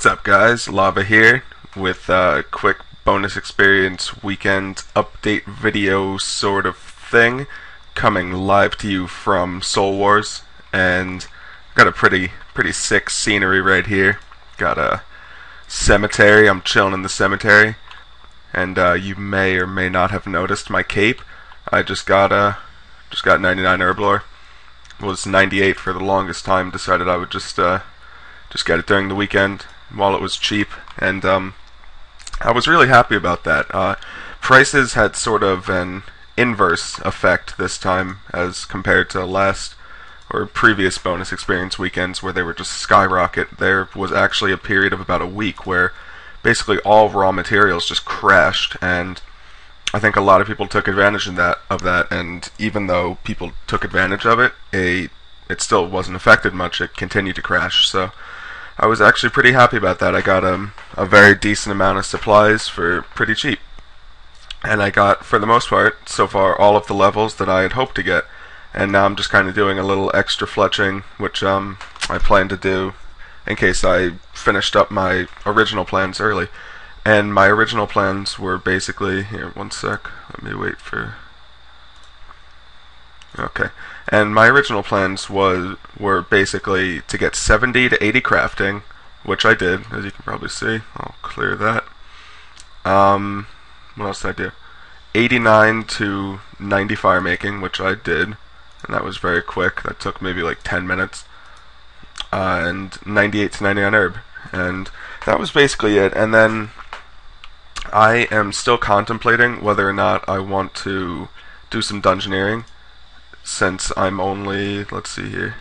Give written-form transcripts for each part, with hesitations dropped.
What's up, guys? Lava here with a quick bonus experience weekend update video sort of thing coming live to you from SoulWars, and got a pretty sick scenery right here. Got a cemetery. I'm chilling in the cemetery, and you may or may not have noticed my cape. I just got 99 herblore. Was 98 for the longest time. Decided I would just get it during the weekend while it was cheap, and I was really happy about that. Prices had sort of an inverse effect this time as compared to last or previous bonus experience weekends where they were just skyrocket. There was actually a period of about a week where basically all raw materials just crashed, and I think a lot of people took advantage of that, and even though people took advantage of it, it still wasn't affected much. It continued to crash, so I was actually pretty happy about that. I got a very decent amount of supplies for pretty cheap, and I got, for the most part, so far, all of the levels that I had hoped to get, and now I'm just kind of doing a little extra fletching, which I plan to do in case I finished up my original plans early. And my original plans were basically, here, one sec, let me wait for, okay. And my original plans were basically to get 70 to 80 crafting, which I did, as you can probably see. I'll clear that. What else did I do? 89 to 90 fire making, which I did, and that was very quick. That took maybe like 10 minutes. And 98 to 99 herb, and that was basically it. And then I am still contemplating whether or not I want to do some dungeoneering, since I'm only, let's see here,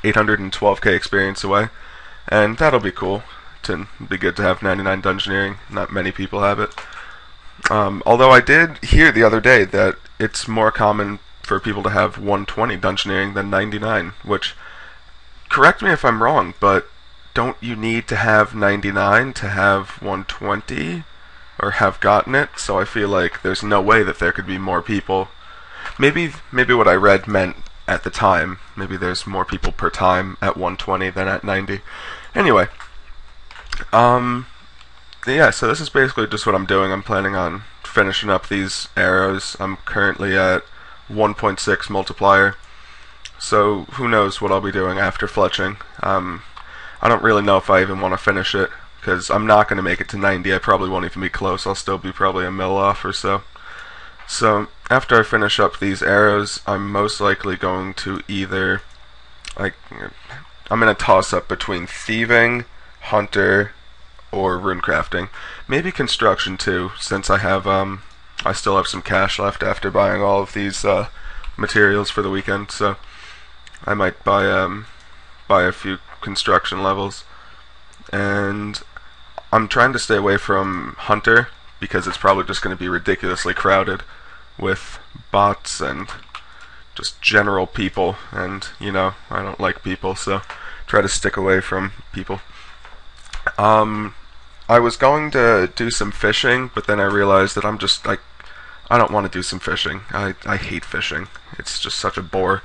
812k experience away, and that'll be cool. To be good to have 99 dungeoneering. Not many people have it. Although I did hear the other day that it's more common for people to have 120 dungeoneering than 99, which, correct me if I'm wrong, but don't you need to have 99 to have 120? Or have gotten it? So I feel like there's no way that there could be more people. Maybe what I read meant at the time. Maybe there's more people per time at 120 than at 90. Anyway, yeah, so this is basically just what I'm doing. I'm planning on finishing up these arrows. I'm currently at 1.6 multiplier, so who knows what I'll be doing after fletching. I don't really know if I even want to finish it, because I'm not going to make it to 90. I probably won't even be close. I'll still be probably a mil off or so. So after I finish up these arrows, I'm most likely going to either, like, I'm in a toss-up between thieving, hunter, or runecrafting. Maybe construction too, since I have I still have some cash left after buying all of these materials for the weekend. So I might buy a few construction levels, and I'm trying to stay away from hunter because it's probably just going to be ridiculously crowded with bots and just general people, and you know, I don't like people, so try to stick away from people. I was going to do some fishing, but then I realized that I don't want to do some fishing. I hate fishing. It's just such a bore.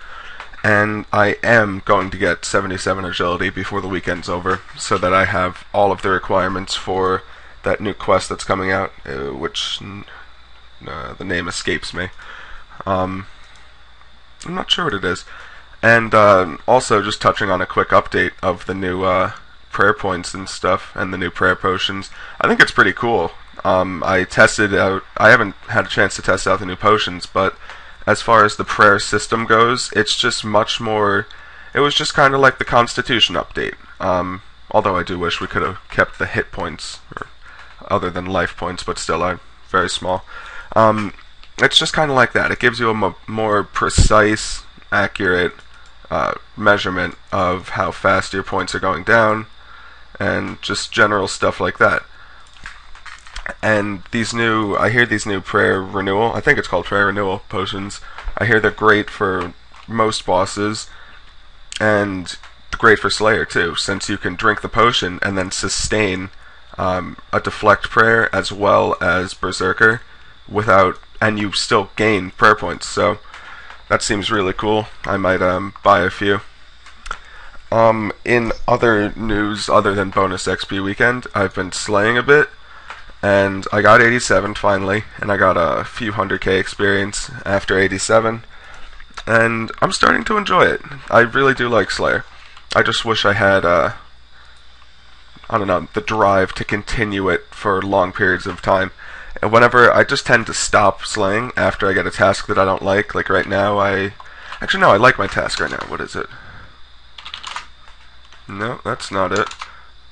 And I am going to get 77 agility before the weekend's over, so that I have all of the requirements for that new quest that's coming out, which the name escapes me. I'm not sure what it is. And also just touching on a quick update of the new prayer points and stuff, and the new prayer potions. I think it's pretty cool. I tested out, I haven't had a chance to test out the new potions, but as far as the prayer system goes, it's just much more, it was just kind of like the Constitution update. Although I do wish we could have kept the hit points, or other than life points, but still very small. It's just kind of like that. It gives you a more precise, accurate measurement of how fast your points are going down, and just general stuff like that. And I hear these new prayer renewal, I think it's called prayer renewal potions, I hear they're great for most bosses, and great for Slayer too, since you can drink the potion and then sustain a deflect prayer as well as berserker and you still gain prayer points, so that seems really cool. I might buy a few. In other news other than bonus XP weekend, I've been slaying a bit, and I got 87 finally, and I got a few 100k experience after 87, and I'm starting to enjoy it. I really do like Slayer. I just wish I had, I don't know, the drive to continue it for long periods of time. And whenever, I just tend to stop slaying after I get a task that I don't like right now, actually no, I like my task right now. What is it? No, that's not it.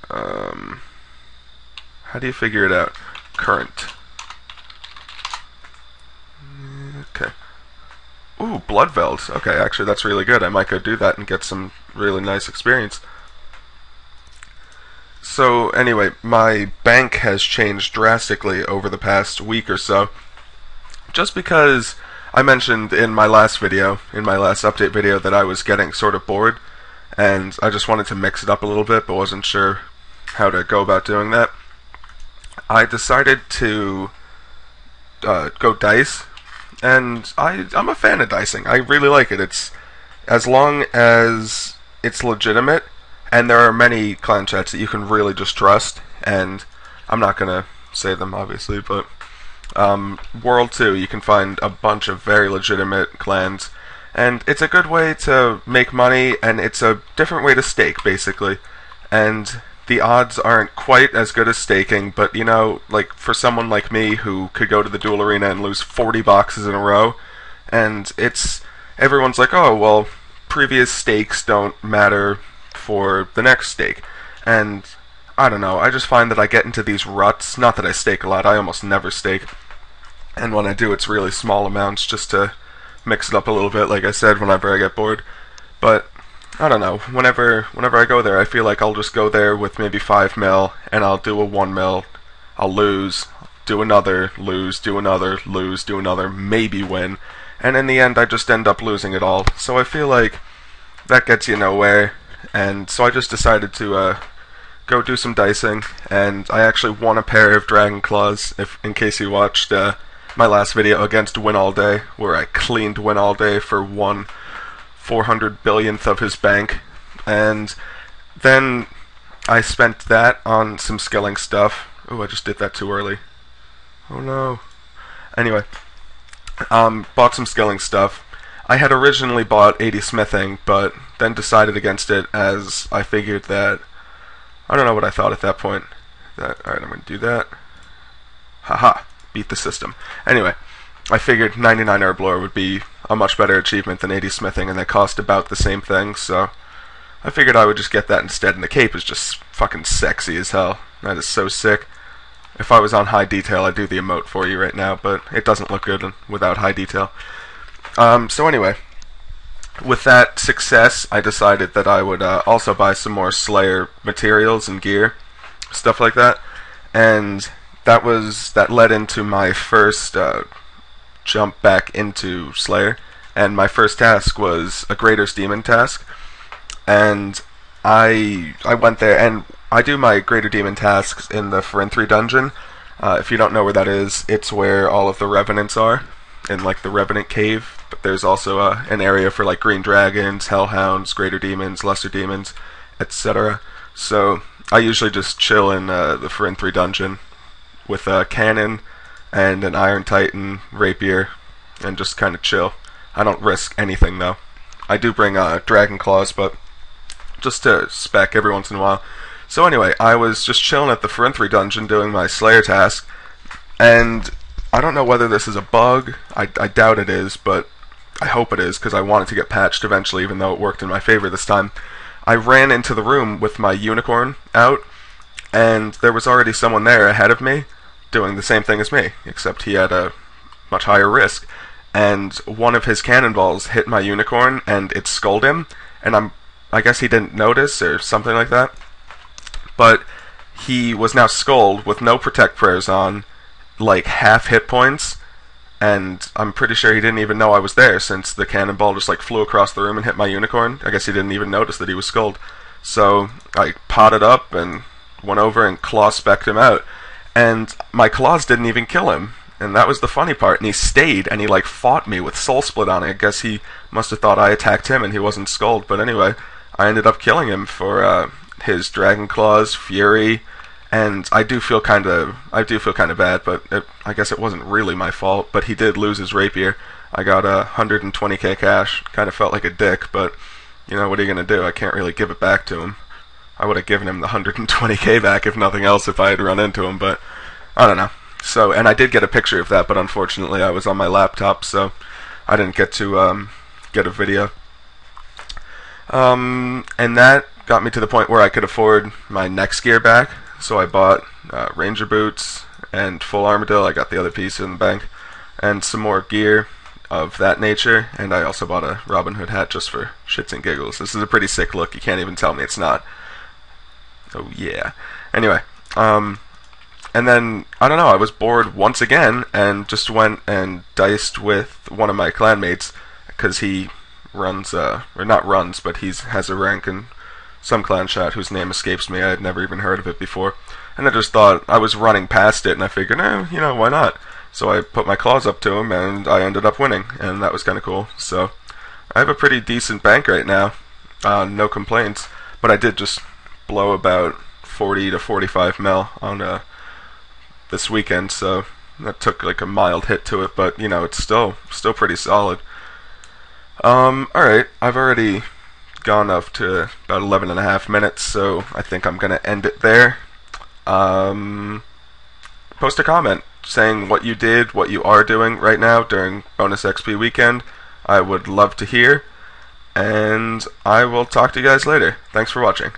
How do you figure it out? Current. Okay. Ooh, Bloodveld. Okay, actually that's really good. I might go do that and get some really nice experience. So anyway, my bank has changed drastically over the past week or so. Just because I mentioned in my last video, in my last update video, that I was getting sort of bored, and I just wanted to mix it up a little bit, but wasn't sure how to go about doing that. I decided to go dice, and I'm a fan of dicing. I really like it. It's as long as it's legitimate, and there are many clan chats that you can really just trust, and I'm not gonna say them obviously, but World 2 you can find a bunch of very legitimate clans, and it's a good way to make money, and it's a different way to stake basically, and the odds aren't quite as good as staking, but you know, like for someone like me who could go to the duel arena and lose 40 boxes in a row, and everyone's like, oh well, previous stakes don't matter for the next stake, and I don't know, I just find that I get into these ruts. Not that I stake a lot, I almost never stake, and when I do it's really small amounts just to mix it up a little bit, like I said, whenever I get bored. But I don't know, whenever I go there, I feel like I'll just go there with maybe 5 mil, and I'll do a 1 mil, I'll lose, do another, lose, do another, lose, do another, maybe win, and in the end I just end up losing it all. So I feel like that gets you nowhere, and so I just decided to go do some dicing, and I actually won a pair of Dragon Claws, in case you watched my last video against Win All Day, where I cleaned Win All Day for 1/400 billionth of his bank, and then I spent that on some skilling stuff. Oh, I just did that too early. Oh no. Anyway, bought some skilling stuff. I had originally bought 80 smithing, but then decided against it as I figured that, I don't know what I thought at that point. Alright, I'm going to do that. Haha, beat the system. Anyway, I figured 99 Herblore would be a much better achievement than 80 smithing, and they cost about the same thing, so I figured I would just get that instead, and the cape is just fucking sexy as hell. That is so sick. If I was on high detail, I'd do the emote for you right now, but it doesn't look good without high detail. So anyway, with that success, I decided that I would also buy some more Slayer materials and gear, stuff like that, and that led into my first jump back into Slayer, and my first task was a Greater's Demon task, and I went there, and I do my Greater Demon tasks in the Forinthry dungeon. If you don't know where that is, it's where all of the Revenants are, in like the Revenant Cave, but there's also an area for like Green Dragons, Hellhounds, Greater Demons, Lesser Demons, etc. So I usually just chill in the Forinthry dungeon with a cannon and an Iron Titan rapier, and just kind of chill. I don't risk anything though. I do bring Dragon Claws, but just to spec every once in a while. So anyway, I was just chilling at the Forinthry dungeon doing my Slayer task, and I don't know whether this is a bug. I doubt it is, but I hope it is, because I want it to get patched eventually, even though it worked in my favor this time. I ran into the room with my unicorn out, and there was already someone there ahead of me doing the same thing as me, except he had a much higher risk. And one of his cannonballs hit my unicorn, and it skulled him, and I guess he didn't notice or something like that. But he was now skulled with no protect prayers on, like half hit points, and I'm pretty sure he didn't even know I was there, since the cannonball just like flew across the room and hit my unicorn. I guess he didn't even notice that he was skulled. So I potted up and went over and claw specced him out, and my claws didn't even kill him, and that was the funny part. And he stayed, and he like fought me with soul split on it. I guess he must have thought I attacked him and he wasn't skulled. But anyway, I ended up killing him for his Dragon Claws, Fury, and I do feel kind of bad, but I guess it wasn't really my fault. But he did lose his rapier. I got 120k cash. Kind of felt like a dick, but you know, what are you gonna do? I can't really give it back to him. I would have given him the 120k back if nothing else if I had run into him, but I don't know. So, and I did get a picture of that, but unfortunately I was on my laptop, so I didn't get to get a video. And that got me to the point where I could afford my next gear back, so I bought Ranger boots and full armadillo. I got the other piece in the bank, and some more gear of that nature, and I also bought a Robin Hood hat just for shits and giggles. This is a pretty sick look. You can't even tell me it's not. Oh yeah. Anyway, and then I don't know. I was bored once again, and just went and diced with one of my clanmates because he runs, or not runs, but he has a rank in some clan chat whose name escapes me. I had never even heard of it before, and I just thought I was running past it, and I figured, you know, why not? So I put my claws up to him, and I ended up winning, and that was kind of cool. So I have a pretty decent bank right now, no complaints. But I did just blow about 40 to 45 mil on this weekend, so that took like a mild hit to it, but you know, it's still pretty solid. Alright, I've already gone up to about 11.5 minutes, so I think I'm gonna end it there. Post a comment saying what you did, what you are doing right now during bonus XP weekend. I would love to hear, and I will talk to you guys later. Thanks for watching.